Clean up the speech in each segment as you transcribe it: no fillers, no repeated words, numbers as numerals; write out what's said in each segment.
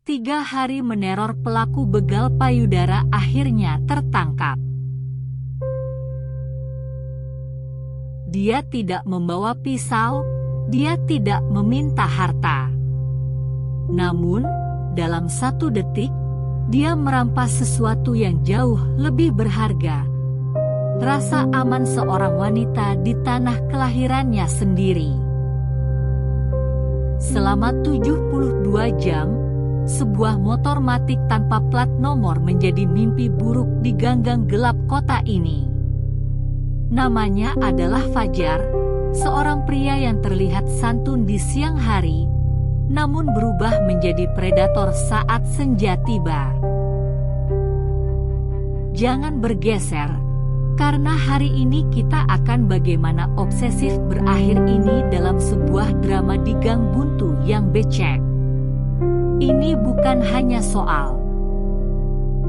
3 hari meneror pelaku begal payudara akhirnya tertangkap. Dia tidak membawa pisau, dia tidak meminta harta. Namun, dalam 1 detik, dia merampas sesuatu yang jauh lebih berharga. Rasa aman seorang wanita di tanah kelahirannya sendiri. Selama 72 jam, sebuah motor matic tanpa plat nomor menjadi mimpi buruk di ganggang gelap kota ini. Namanya adalah Fajar, seorang pria yang terlihat santun di siang hari, namun berubah menjadi predator saat senja tiba. Jangan bergeser, karena hari ini kita akan bagaimana obsesif berakhir ini dalam sebuah drama di gang buntu yang becek. Ini bukan hanya soal,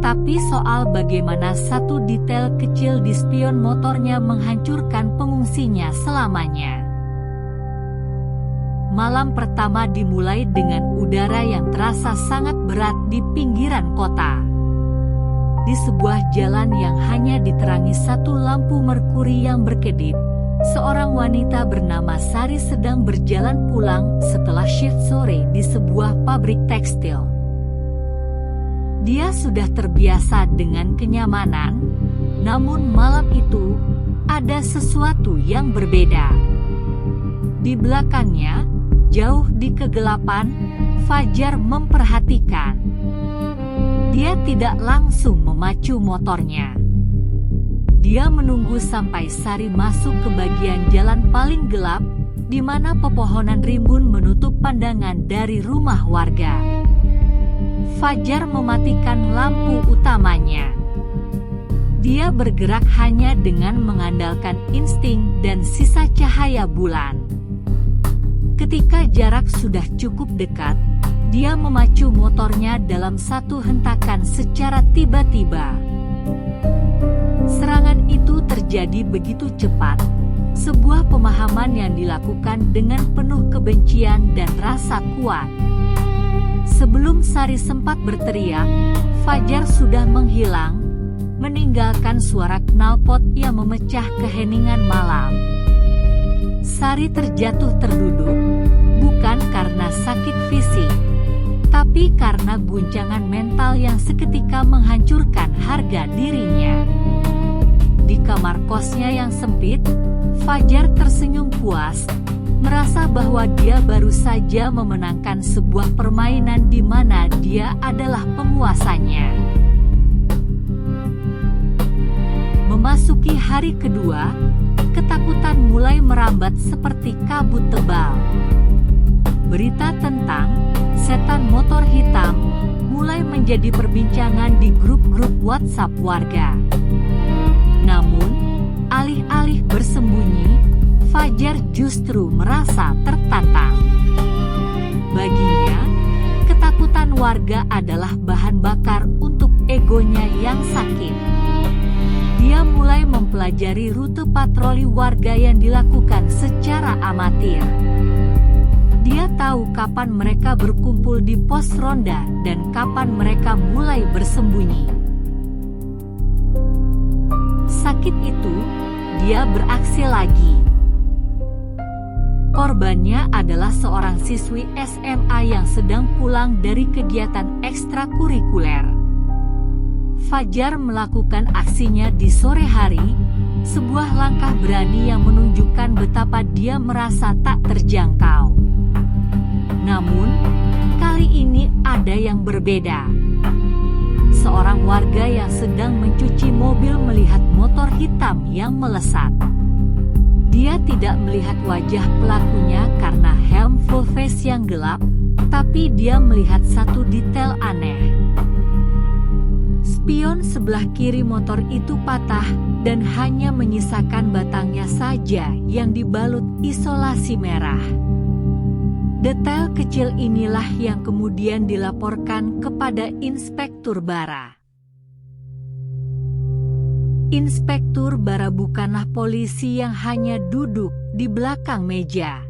tapi soal bagaimana satu detail kecil di spion motornya menghancurkan pengungsinya selamanya. Malam pertama dimulai dengan udara yang terasa sangat berat di pinggiran kota. Di sebuah jalan yang hanya diterangi 1 lampu merkuri yang berkedip, seorang wanita bernama Sari sedang berjalan pulang setelah shift sore di sebuah pabrik tekstil. Dia sudah terbiasa dengan kenyamanan, namun malam itu ada sesuatu yang berbeda. Di belakangnya, jauh di kegelapan, Fajar memperhatikan. Dia tidak langsung memacu motornya. Dia menunggu sampai Sari masuk ke bagian jalan paling gelap, di mana pepohonan rimbun menutup pandangan dari rumah warga. Fajar mematikan lampu utamanya. Dia bergerak hanya dengan mengandalkan insting dan sisa cahaya bulan. Ketika jarak sudah cukup dekat, dia memacu motornya dalam 1 hentakan secara tiba-tiba. Serangan itu terjadi begitu cepat, sebuah pemahaman yang dilakukan dengan penuh kebencian dan rasa kuat. Sebelum Sari sempat berteriak, Fajar sudah menghilang, meninggalkan suara knalpot yang memecah keheningan malam. Sari terjatuh terduduk, bukan karena sakit fisik, tapi karena guncangan mental yang seketika menghancurkan harga dirinya. Di kamar kosnya yang sempit, Fajar tersenyum puas, merasa bahwa dia baru saja memenangkan sebuah permainan di mana dia adalah penguasanya. Memasuki hari kedua, ketakutan mulai merambat seperti kabut tebal. Berita tentang setan motor hitam mulai menjadi perbincangan di grup-grup WhatsApp warga. Namun, alih-alih bersembunyi, Fajar justru merasa tertantang. Baginya, ketakutan warga adalah bahan bakar untuk egonya yang sakit. Dia mulai mempelajari rute patroli warga yang dilakukan secara amatir. Dia tahu kapan mereka berkumpul di pos ronda dan kapan mereka mulai bersembunyi. Sakit itu, dia beraksi lagi. Korbannya adalah seorang siswi SMA yang sedang pulang dari kegiatan ekstrakurikuler. Fajar melakukan aksinya di sore hari, sebuah langkah berani yang menunjukkan betapa dia merasa tak terjangkau. Namun, kali ini ada yang berbeda. Seorang warga yang sedang mencuci mobil melihat motor hitam yang melesat. Dia tidak melihat wajah pelakunya karena helm full face yang gelap, tapi dia melihat satu detail aneh. Spion sebelah kiri motor itu patah dan hanya menyisakan batangnya saja yang dibalut isolasi merah. Detail kecil inilah yang kemudian dilaporkan kepada Inspektur Bara. Inspektur Bara bukanlah polisi yang hanya duduk di belakang meja.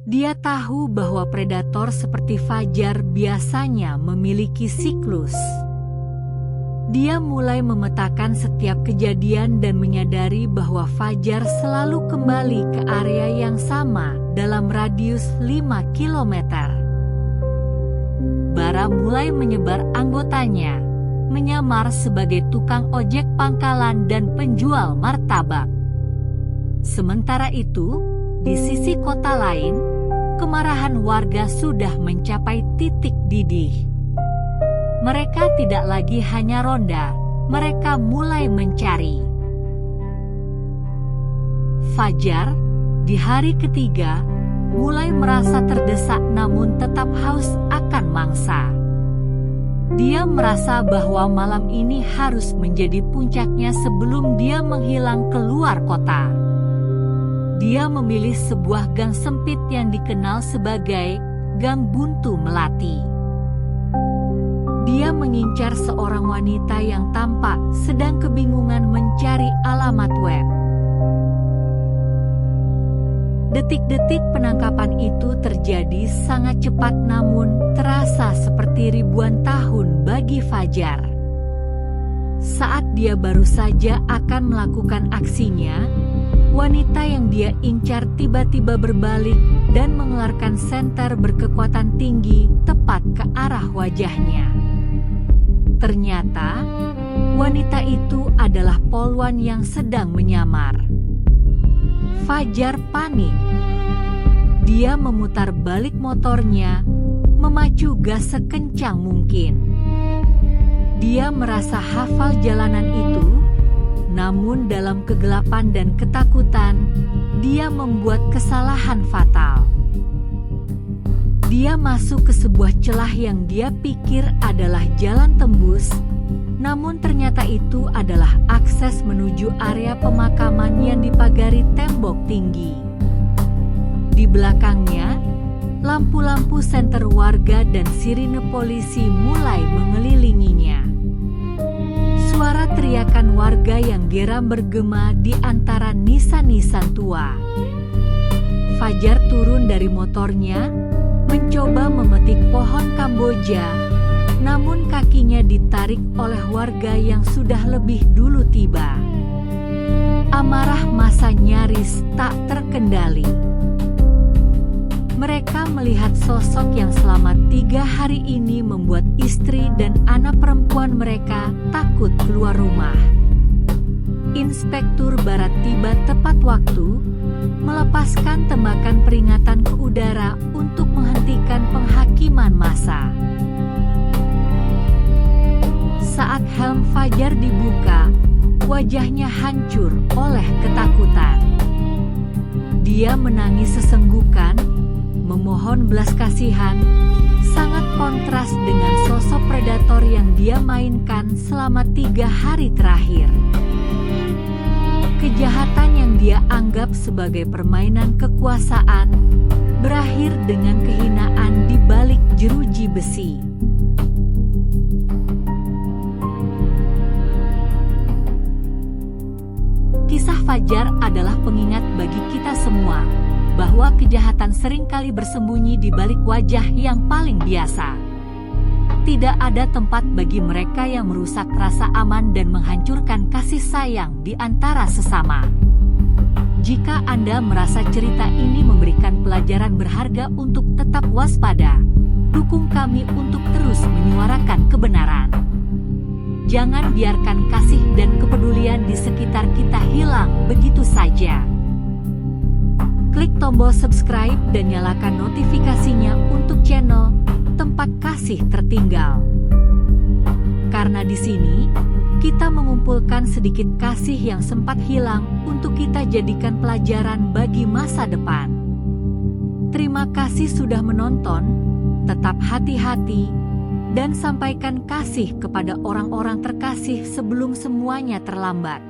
Dia tahu bahwa predator seperti Fajar biasanya memiliki siklus. Dia mulai memetakan setiap kejadian dan menyadari bahwa Fajar selalu kembali ke area yang sama dalam radius 5 km. Bara mulai menyebar anggotanya, menyamar sebagai tukang ojek pangkalan dan penjual martabak. Sementara itu, di sisi kota lain, kemarahan warga sudah mencapai titik didih. Mereka tidak lagi hanya ronda, mereka mulai mencari. Fajar, di hari ketiga, mulai merasa terdesak namun tetap haus akan mangsa. Dia merasa bahwa malam ini harus menjadi puncaknya sebelum dia menghilang keluar kota. Dia memilih sebuah gang sempit yang dikenal sebagai Gang Buntu Melati. Dia mengincar seorang wanita yang tampak sedang kebingungan mencari alamat web. Detik-detik penangkapan itu terjadi sangat cepat namun terasa seperti ribuan tahun bagi Fajar. Saat dia baru saja akan melakukan aksinya, wanita yang dia incar tiba-tiba berbalik dan mengeluarkan senter berkekuatan tinggi tepat ke arah wajahnya. Ternyata, wanita itu adalah polwan yang sedang menyamar. Fajar panik. Dia memutar balik motornya, memacu gas sekencang mungkin. Dia merasa hafal jalanan itu, namun dalam kegelapan dan ketakutan, dia membuat kesalahan fatal. Dia masuk ke sebuah celah yang dia pikir adalah jalan tembus, namun ternyata itu adalah akses menuju area pemakaman yang dipagari tembok tinggi. Di belakangnya, lampu-lampu senter warga dan sirine polisi mulai mengelilinginya. Suara teriakan warga yang geram bergema di antara nisan-nisan tua. Fajar turun dari motornya, mencoba memetik pohon Kamboja, namun kakinya ditarik oleh warga yang sudah lebih dulu tiba. Amarah massa nyaris tak terkendali. Mereka melihat sosok yang selama 3 hari ini membuat istri dan anak perempuan mereka takut keluar rumah. Inspektur Barat tiba tepat waktu, melepaskan tembakan peringatan ke udara untuk menghentikan penghakiman massa. Saat helm Fajar dibuka, wajahnya hancur oleh ketakutan. Dia menangis sesenggukan, memohon belas kasihan, sangat kontras dengan sosok predator yang dia mainkan selama 3 hari terakhir. Kejahatan yang dia anggap sebagai permainan kekuasaan, berakhir dengan kehinaan di balik jeruji besi. Kisah Fajar adalah pengingat bagi kita semua, bahwa kejahatan seringkali bersembunyi di balik wajah yang paling biasa. Tidak ada tempat bagi mereka yang merusak rasa aman dan menghancurkan kasih sayang di antara sesama. Jika Anda merasa cerita ini memberikan pelajaran berharga untuk tetap waspada, dukung kami untuk terus menyuarakan kebenaran. Jangan biarkan kasih dan kepedulian di sekitar kita hilang begitu saja. Klik tombol subscribe dan nyalakan notifikasinya untuk channel Tempat Kasih Tertinggal. Karena di sini, kita mengumpulkan sedikit kasih yang sempat hilang untuk kita jadikan pelajaran bagi masa depan. Terima kasih sudah menonton, tetap hati-hati, dan sampaikan kasih kepada orang-orang terkasih sebelum semuanya terlambat.